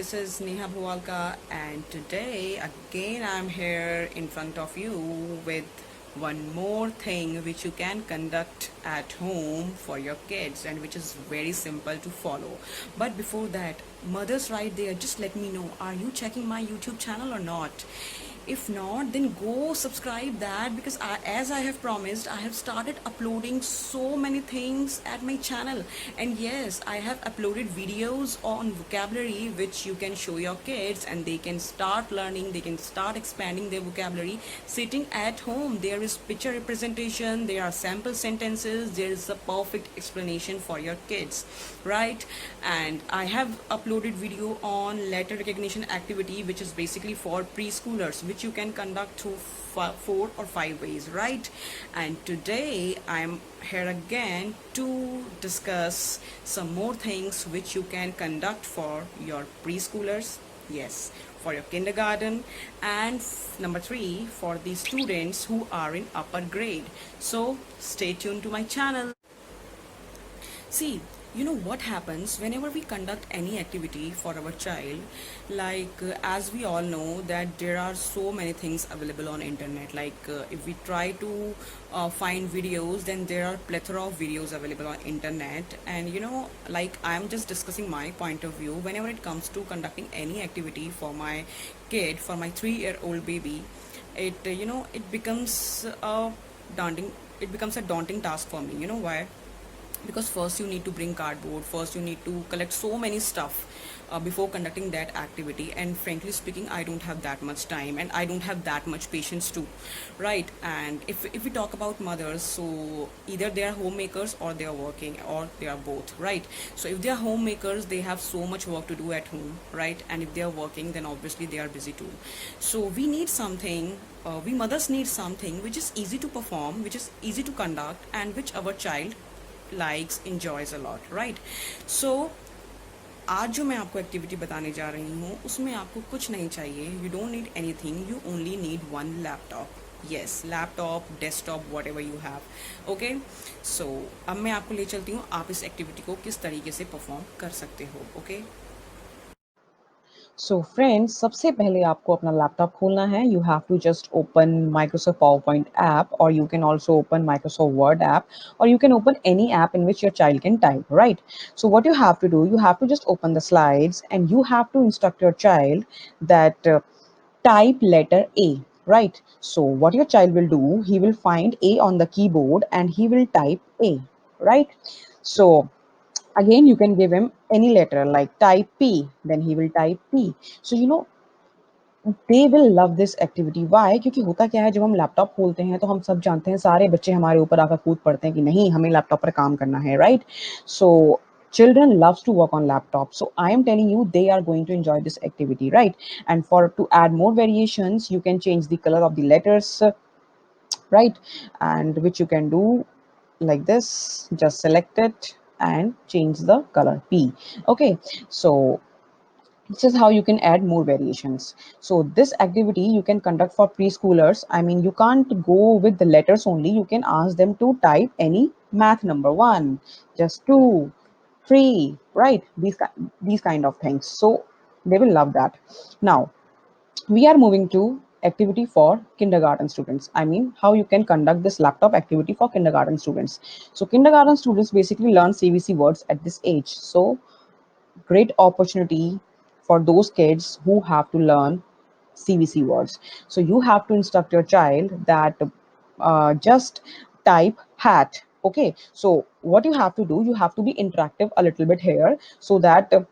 this is Neha Bhuvalka, and today again I'm here in front of you with one more thing which you can conduct at home for your kids and which is very simple to follow. But before that, mothers right there, just let me know, are you checking my YouTube channel or not? If not, then go subscribe that, because as I have promised, I have started uploading so many things at my channel. And yes, I have uploaded videos on vocabulary which you can show your kids and they can start learning, they can start expanding their vocabulary sitting at home. There is picture representation, there are sample sentences, there is a perfect explanation for your kids, right? And I have uploaded video on letter recognition activity, which is basically for preschoolers, which you can conduct through 4 or 5 ways, right? And today I'm here again to discuss some more things which you can conduct for your preschoolers, yes, for your kindergarten, and number 3 for the students who are in upper grade. So stay tuned to my channel. See, you know what happens whenever we conduct any activity for our child, like as we all know that there are so many things available on internet. Like if we try to find videos, then there are plethora of videos available on internet. And like I'm just discussing my point of view whenever it comes to conducting any activity for my kid, for my 3-year-old baby. It becomes a daunting daunting task for me. You know why? Because first you need to bring cardboard, first you need to collect so many stuff before conducting that activity, and frankly speaking, I don't have that much time and I don't have that much patience too, right? And if we talk about mothers, so either they are homemakers or they are working, or they are both, right? So if they are homemakers, they have so much work to do at home, right? And if they are working, then obviously they are busy too. So we need something, we mothers need something which is easy to perform, which is easy to conduct, and which our child likes, enjoys a lot, right? So आज जो मैं आपको activity बताने जा रही हूँ उसमें आपको कुछ नहीं चाहिए. You don't need anything, you only need one laptop. Yes, laptop, desktop, whatever you have. Okay, so अब मैं आपको ले चलती हूँ, आप इस एक्टिविटी को किस तरीके से परफॉर्म कर सकते हो. ओके. So friends, सबसे पहले आपको अपना लैपटॉप खोलना है. You have to just open Microsoft PowerPoint app, or you can also open Microsoft Word app, or you can open any app in which your child can type, right? So what you have to do, you have to just open the slides and you have to instruct your child that type letter A, right? So what your child will do, he will find A on the keyboard and he will type A, right? So again, you can give him any letter like type P, then he will type P. So they will love this activity. Why? क्योंकि होता क्या है, जब हम laptop खोलते हैं तो हम सब जानते हैं, सारे बच्चे हमारे ऊपर आकर कूद पड़ते हैं कि नहीं, हमें लैपटॉप पर काम करना है, right? So children loves to work on laptop, so I am telling you they are going to enjoy this activity, right? And for to add more variations, you can change the color of the letters, right? And which you can do like this. Just select it and change the color P. Okay, so this is how you can add more variations. So this activity you can conduct for preschoolers. I mean, you can't go with the letters only, you can ask them to type any math number, 1, just 2, 3, right? These kind of things, so they will love that. Now we are moving to activity for kindergarten students. I mean, how you can conduct this laptop activity for kindergarten students. So kindergarten students basically learn CVC words at this age, so great opportunity for those kids who have to learn CVC words. So you have to instruct your child that just type hat. Okay, so what you have to do, you have to be interactive a little bit here, so that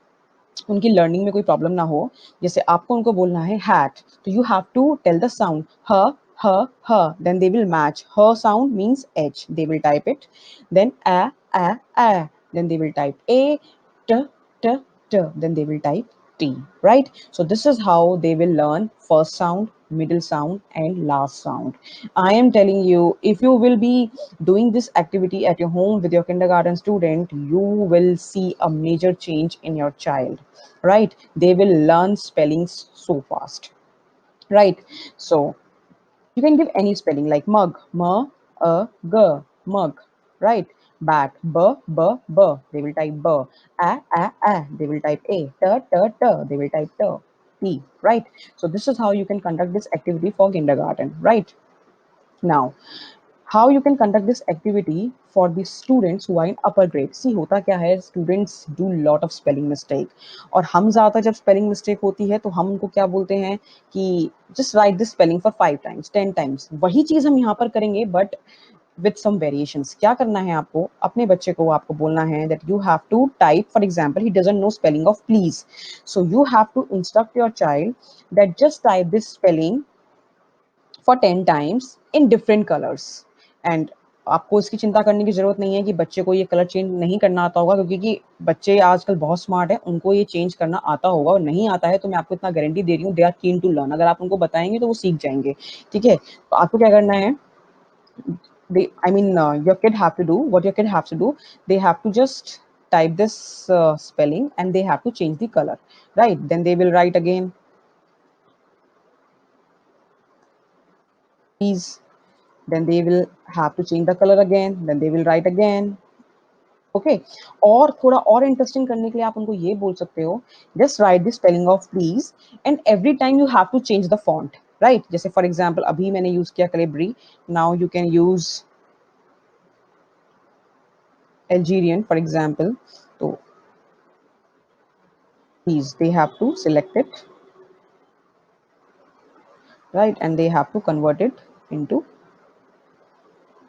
उनकी learning में कोई problem ना हो. जैसे आपको उनको बोलना है हैट, तो you have to tell the sound H H H, then they will match. H sound means H, they will type it. Then a a a, then they will type a, t t t, then they will type t, right? So this is how they will learn first sound, middle sound and last sound. I am telling you, if you will be doing this activity at your home with your kindergarten student, you will see a major change in your child, right? They will learn spellings so fast, right? So you can give any spelling like mug, m a g, mug, right? Bat, b, b, b, they will type b. A, they will type a. T, t, t, they will type t. T, right? So this is how you can conduct this activity for kindergarten, right? Now, how you can conduct this activity for the students who are in upper grade. See, होता क्या है, students do lot of spelling mistake, और हम ज़्यादा जब spelling mistake होती है तो हम उनको क्या बोलते हैं कि just write this spelling for 5 times 10 times. वही चीज़ हम यहाँ पर करेंगे but with some variations. क्या करना है आपको, अपने बच्चे को आपको बोलना है that you have to type, for example, he doesn't know spelling of please, so you have to instruct your child that just type this spelling for 10 times in different colors. And आपको इसकी चिंता करने की ज़रूरत नहीं है कि बच्चे को ये कलर चेंज नहीं करना आता होगा, क्योंकि कि बच्चे आजकल बहुत स्मार्ट हैं, उनको ये चेंज करना आता होगा, और नहीं आता है तो मैं आपको इतना गारंटी दे रही हूँ, they are keen to learn. अगर आप उनको बताएंगे तो वो सीख जाएंगे, ठीक है? तो आपको क्या करना है, your kid have to do what your kid have to do. They have to just type this spelling and they have to change the color, right? Then they will write again, please. Then they will have to change the color again. Then they will write again. Okay, और थोड़ा और interesting करने के लिए आप उनको ये बोल सकते हो, just write the spelling of please and every time you have to change the font, right? जैसे फॉर एग्जांपल अभी मैंने यूज किया Calibri, now you can use Algerian, for example. So please, they have to select it, right? And they have to convert it into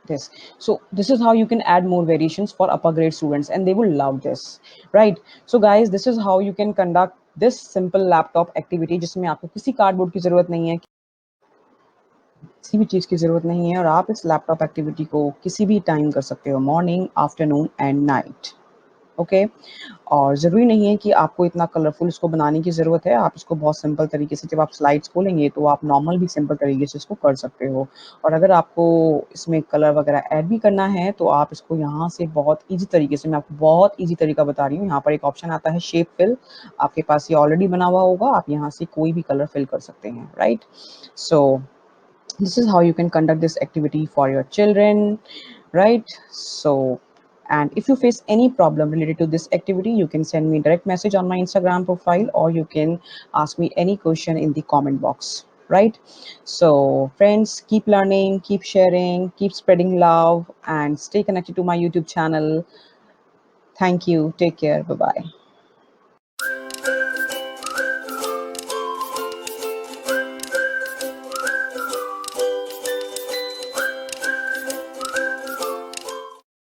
this. So this is how you can add more variations for upper grade students, and they will love this, right? So guys, this is how you can conduct this simple laptop activity जिसमें आपको किसी cardboard की जरूरत नहीं है, किसी भी चीज़ की ज़रूरत नहीं है, और आप इस लैपटॉप एक्टिविटी को किसी भी टाइम कर सकते हो, morning, afternoon and night, okay? और ज़रूरी नहीं है कि आपको इतना कलरफुल इसको बनाने की ज़रूरत है, आप इसको बहुत सिंपल तरीके से, जब आप स्लाइड्स खोलेंगे तो आप नॉर्मल भी सिंपल तरीके से इसको कर सकते हो। और अगर आपको इसमें कलर वगैरह ऐड भी करना है तो आप इसको यहाँ से बहुत ईज़ी तरीके से, मैं आपको बहुत ईज़ी तरीका बता रही हूँ, यहाँ पर एक ऑप्शन आता है शेप फिल, आपके पास ये ऑलरेडी बना हुआ होगा, आप यहाँ से कोई भी कलर फिल कर सकते हैं, right? So this is how you can conduct this activity for your children, right? So, and if you face any problem related to this activity, you can send me direct message on my Instagram profile, or you can ask me any question in the comment box, right? So friends, keep learning, keep sharing, keep spreading love, and stay connected to my YouTube channel. Thank you, take care, bye bye.